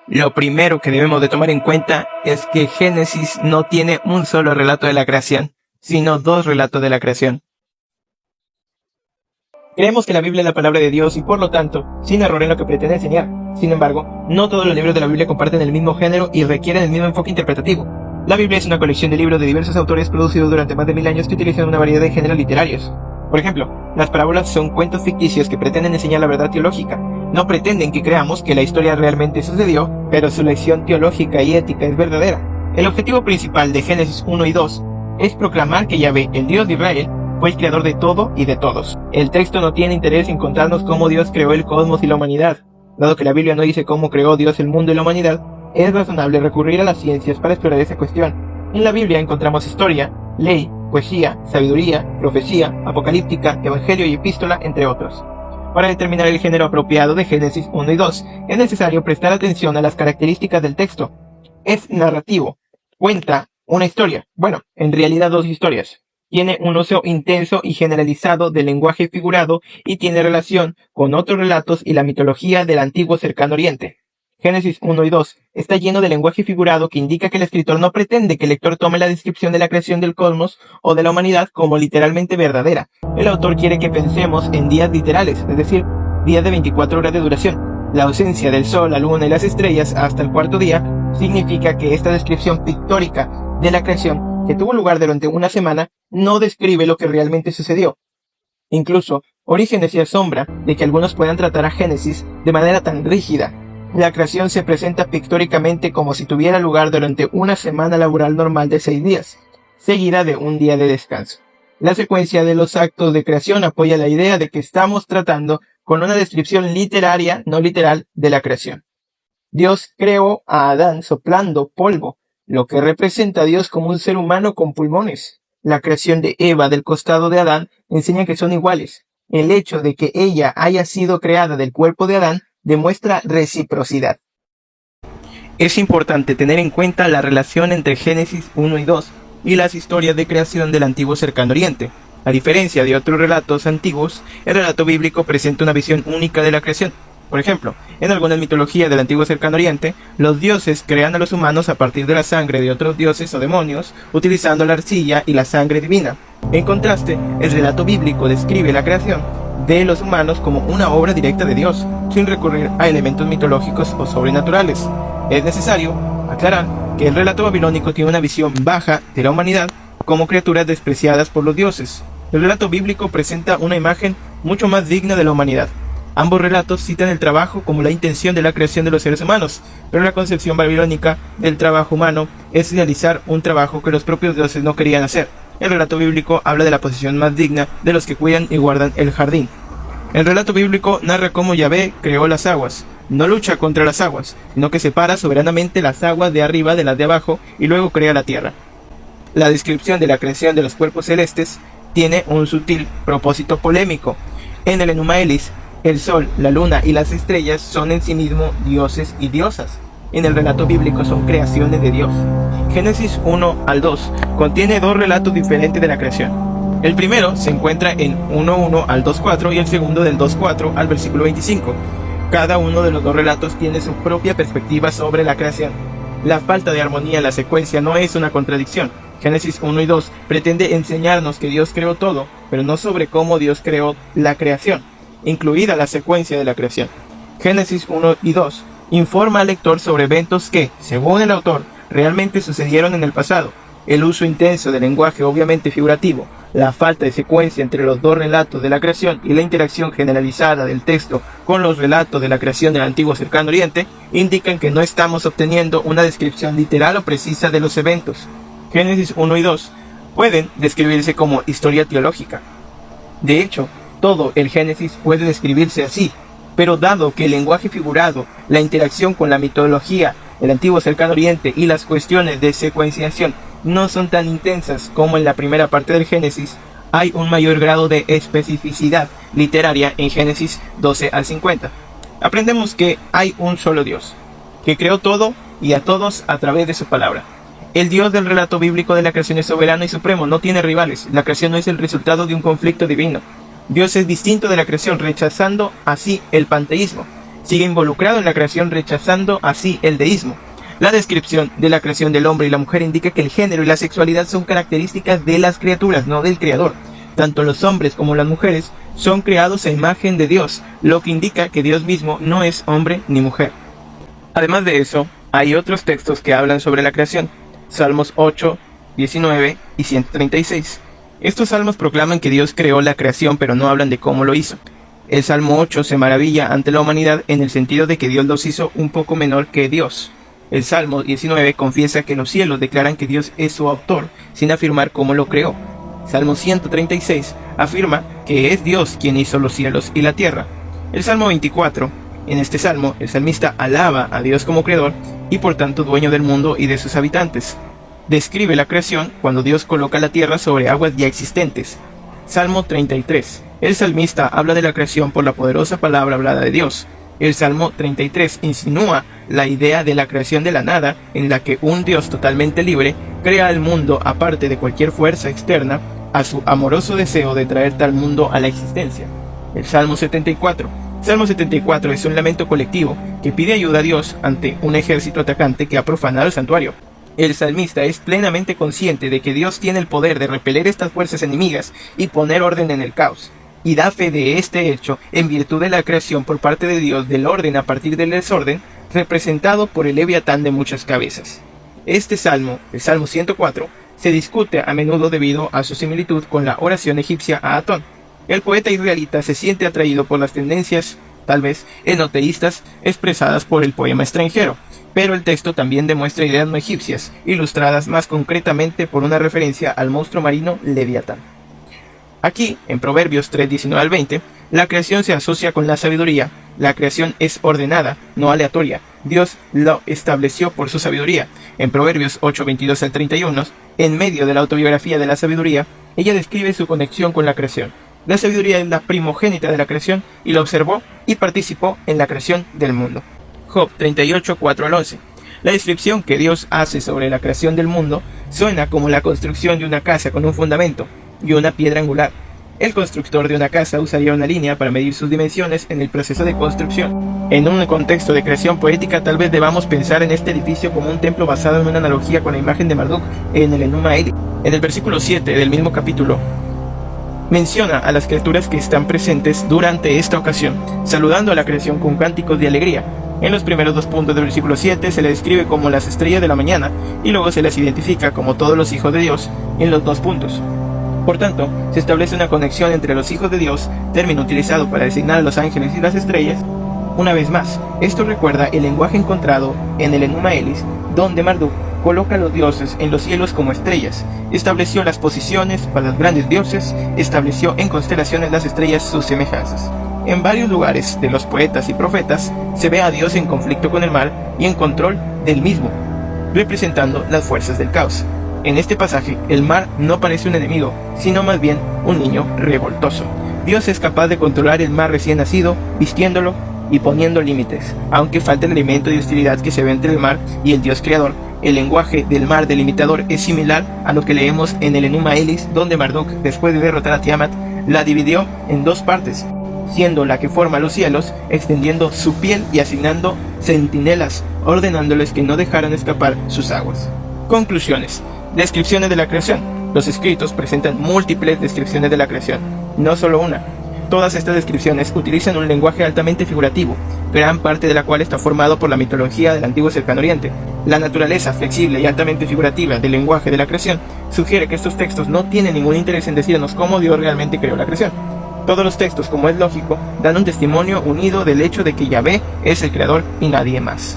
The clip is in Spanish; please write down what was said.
Lo primero que debemos de tomar en cuenta es que Génesis no tiene un solo relato de la creación, sino dos relatos de la creación. Creemos que la Biblia es la palabra de Dios y por lo tanto, sin error en lo que pretende enseñar. Sin embargo, no todos los libros de la Biblia comparten el mismo género y requieren el mismo enfoque interpretativo. La Biblia es una colección de libros de diversos autores producidos durante más de 1000 años que utilizan una variedad de géneros literarios. Por ejemplo, las parábolas son cuentos ficticios que pretenden enseñar la verdad teológica. No pretenden que creamos que la historia realmente sucedió, pero su lección teológica y ética es verdadera. El objetivo principal de Génesis 1 y 2 es proclamar que Yahvé, el Dios de Israel, fue el creador de todo y de todos. El texto no tiene interés en contarnos cómo Dios creó el cosmos y la humanidad. Dado que la Biblia no dice cómo creó Dios el mundo y la humanidad, es razonable recurrir a las ciencias para explorar esa cuestión. En la Biblia encontramos historia, ley, poesía, sabiduría, profecía, apocalíptica, evangelio y epístola, entre otros. Para determinar el género apropiado de Génesis 1 y 2, es necesario prestar atención a las características del texto. Es narrativo. Cuenta una historia. Bueno, en realidad dos historias. Tiene un uso intenso y generalizado del lenguaje figurado y tiene relación con otros relatos y la mitología del antiguo cercano oriente. Génesis 1 y 2 está lleno de lenguaje figurado que indica que el escritor no pretende que el lector tome la descripción de la creación del cosmos o de la humanidad como literalmente verdadera. El autor quiere que pensemos en días literales, es decir, días de 24 horas de duración. La ausencia del sol, la luna y las estrellas hasta el cuarto día significa que esta descripción pictórica de la creación, que tuvo lugar durante una semana, no describe lo que realmente sucedió. Incluso, Orígenes se asombra de que algunos puedan tratar a Génesis de manera tan rígida. La creación se presenta pictóricamente como si tuviera lugar durante una semana laboral normal de 6 días, seguida de un día de descanso. La secuencia de los actos de creación apoya la idea de que estamos tratando con una descripción literaria, no literal, de la creación. Dios creó a Adán soplando polvo, lo que representa a Dios como un ser humano con pulmones. La creación de Eva del costado de Adán enseña que son iguales. El hecho de que ella haya sido creada del cuerpo de Adán demuestra reciprocidad. Es importante tener en cuenta la relación entre Génesis 1 y 2 y las historias de creación del antiguo cercano oriente. A diferencia de otros relatos antiguos, el relato bíblico presenta una visión única de la creación. Por ejemplo, en algunas mitologías del antiguo cercano oriente, los dioses crean a los humanos a partir de la sangre de otros dioses o demonios, utilizando la arcilla y la sangre divina. En contraste, el relato bíblico describe la creación de los humanos como una obra directa de Dios, sin recurrir a elementos mitológicos o sobrenaturales. Es necesario aclarar que el relato babilónico tiene una visión baja de la humanidad como criaturas despreciadas por los dioses. El relato bíblico presenta una imagen mucho más digna de la humanidad. Ambos relatos citan el trabajo como la intención de la creación de los seres humanos, pero la concepción babilónica del trabajo humano es realizar un trabajo que los propios dioses no querían hacer. El relato bíblico habla de la posición más digna de los que cuidan y guardan el jardín. El relato bíblico narra cómo Yahvé creó las aguas. No lucha contra las aguas, sino que separa soberanamente las aguas de arriba de las de abajo y luego crea la tierra. La descripción de la creación de los cuerpos celestes tiene un sutil propósito polémico. En el Enuma Elis, el sol, la luna y las estrellas son en sí mismos dioses y diosas. En el relato bíblico son creaciones de Dios. Génesis 1 al 2 contiene dos relatos diferentes de la creación. El primero se encuentra en 1:1 al 2:4 y el segundo del 2:4 al versículo 25. Cada uno de los dos relatos tiene su propia perspectiva sobre la creación. La falta de armonía en la secuencia no es una contradicción. Génesis 1 y 2 pretende enseñarnos que Dios creó todo, pero no sobre cómo Dios creó la creación, incluida la secuencia de la creación. Génesis 1 y 2 informa al lector sobre eventos que, según el autor, realmente sucedieron en el pasado. El uso intenso del lenguaje obviamente figurativo, la falta de secuencia entre los dos relatos de la creación y la interacción generalizada del texto con los relatos de la creación del antiguo cercano oriente indican que no estamos obteniendo una descripción literal o precisa de los eventos. Génesis 1 y 2 pueden describirse como historia teológica. De hecho, todo el Génesis puede describirse así, pero dado que el lenguaje figurado, la interacción con la mitología, el antiguo cercano oriente y las cuestiones de secuenciación no son tan intensas como en la primera parte del Génesis, hay un mayor grado de especificidad literaria en Génesis 12 al 50. Aprendemos que hay un solo Dios, que creó todo y a todos a través de su palabra. El Dios del relato bíblico de la creación es soberano y supremo, no tiene rivales. La creación no es el resultado de un conflicto divino. Dios es distinto de la creación, rechazando así el panteísmo. sigue involucrado en la creación, rechazando así el deísmo. La descripción de la creación del hombre y la mujer indica que el género y la sexualidad son características de las criaturas, no del creador. Tanto los hombres como las mujeres son creados a imagen de Dios, lo que indica que Dios mismo no es hombre ni mujer. Además de eso, hay otros textos que hablan sobre la creación. Salmos 8, 19 y 136. Estos salmos proclaman que Dios creó la creación, pero no hablan de cómo lo hizo. El Salmo 8 se maravilla ante la humanidad en el sentido de que Dios los hizo un poco menor que Dios. El Salmo 19 confiesa que los cielos declaran que Dios es su autor, sin afirmar cómo lo creó. Salmo 136 afirma que es Dios quien hizo los cielos y la tierra. El Salmo 24, en este salmo, el salmista alaba a Dios como creador y por tanto dueño del mundo y de sus habitantes. Describe la creación cuando Dios coloca la tierra sobre aguas ya existentes. Salmo 33. El salmista habla de la creación por la poderosa palabra hablada de Dios. El Salmo 33 insinúa la idea de la creación de la nada, en la que un Dios totalmente libre crea el mundo aparte de cualquier fuerza externa a su amoroso deseo de traer tal mundo a la existencia. El Salmo 74. Salmo 74 es un lamento colectivo que pide ayuda a Dios ante un ejército atacante que ha profanado el santuario. El salmista es plenamente consciente de que Dios tiene el poder de repeler estas fuerzas enemigas y poner orden en el caos, y da fe de este hecho en virtud de la creación por parte de Dios del orden a partir del desorden, representado por el leviatán de muchas cabezas. Este salmo, el Salmo 104, se discute a menudo debido a su similitud con la oración egipcia a Atón. El poeta israelita se siente atraído por las tendencias, tal vez, enoteístas expresadas por el poema extranjero, pero el texto también demuestra ideas no egipcias, ilustradas más concretamente por una referencia al monstruo marino Leviatán. Aquí, en Proverbios 3, 19 al 20, la creación se asocia con la sabiduría. La creación es ordenada, no aleatoria. Dios lo estableció por su sabiduría. En Proverbios 8, 22 al 31, en medio de la autobiografía de la sabiduría, ella describe su conexión con la creación. La sabiduría es la primogénita de la creación y la observó y participó en la creación del mundo. Job 38, 4 al 11. La descripción que Dios hace sobre la creación del mundo suena como la construcción de una casa con un fundamento y una piedra angular. El constructor de una casa usaría una línea para medir sus dimensiones en el proceso de construcción. En un contexto de creación poética, tal vez debamos pensar en este edificio como un templo basado en una analogía con la imagen de Marduk en el Enuma Elish. En el versículo 7 del mismo capítulo, menciona a las criaturas que están presentes durante esta ocasión, saludando a la creación con cánticos de alegría. En los primeros 2 puntos del versículo 7 se le describe como las estrellas de la mañana y luego se les identifica como todos los hijos de Dios en los 2 puntos. Por tanto, se establece una conexión entre los hijos de Dios, término utilizado para designar a los ángeles y las estrellas. Una vez más, esto recuerda el lenguaje encontrado en el Enuma Elish, donde Marduk coloca a los dioses en los cielos como estrellas, estableció las posiciones para los grandes dioses, estableció en constelaciones las estrellas sus semejanzas. En varios lugares de los poetas y profetas se ve a Dios en conflicto con el mal y en control del mismo, representando las fuerzas del caos. En este pasaje, el mar no parece un enemigo, sino más bien un niño revoltoso. Dios es capaz de controlar el mar recién nacido, vistiéndolo y poniendo límites. Aunque falta el elemento de hostilidad que se ve entre el mar y el Dios creador, el lenguaje del mar delimitador es similar a lo que leemos en el Enuma Elish, donde Marduk, después de derrotar a Tiamat, la dividió en 2 partes, siendo la que forma los cielos, extendiendo su piel y asignando centinelas, ordenándoles que no dejaran escapar sus aguas. Conclusiones. Descripciones de la creación. Los escritos presentan múltiples descripciones de la creación, no solo una. Todas estas descripciones utilizan un lenguaje altamente figurativo, gran parte de la cual está formado por la mitología del antiguo Cercano Oriente. La naturaleza flexible y altamente figurativa del lenguaje de la creación sugiere que estos textos no tienen ningún interés en decirnos cómo Dios realmente creó la creación. Todos los textos, como es lógico, dan un testimonio unido del hecho de que Yahvé es el creador y nadie más.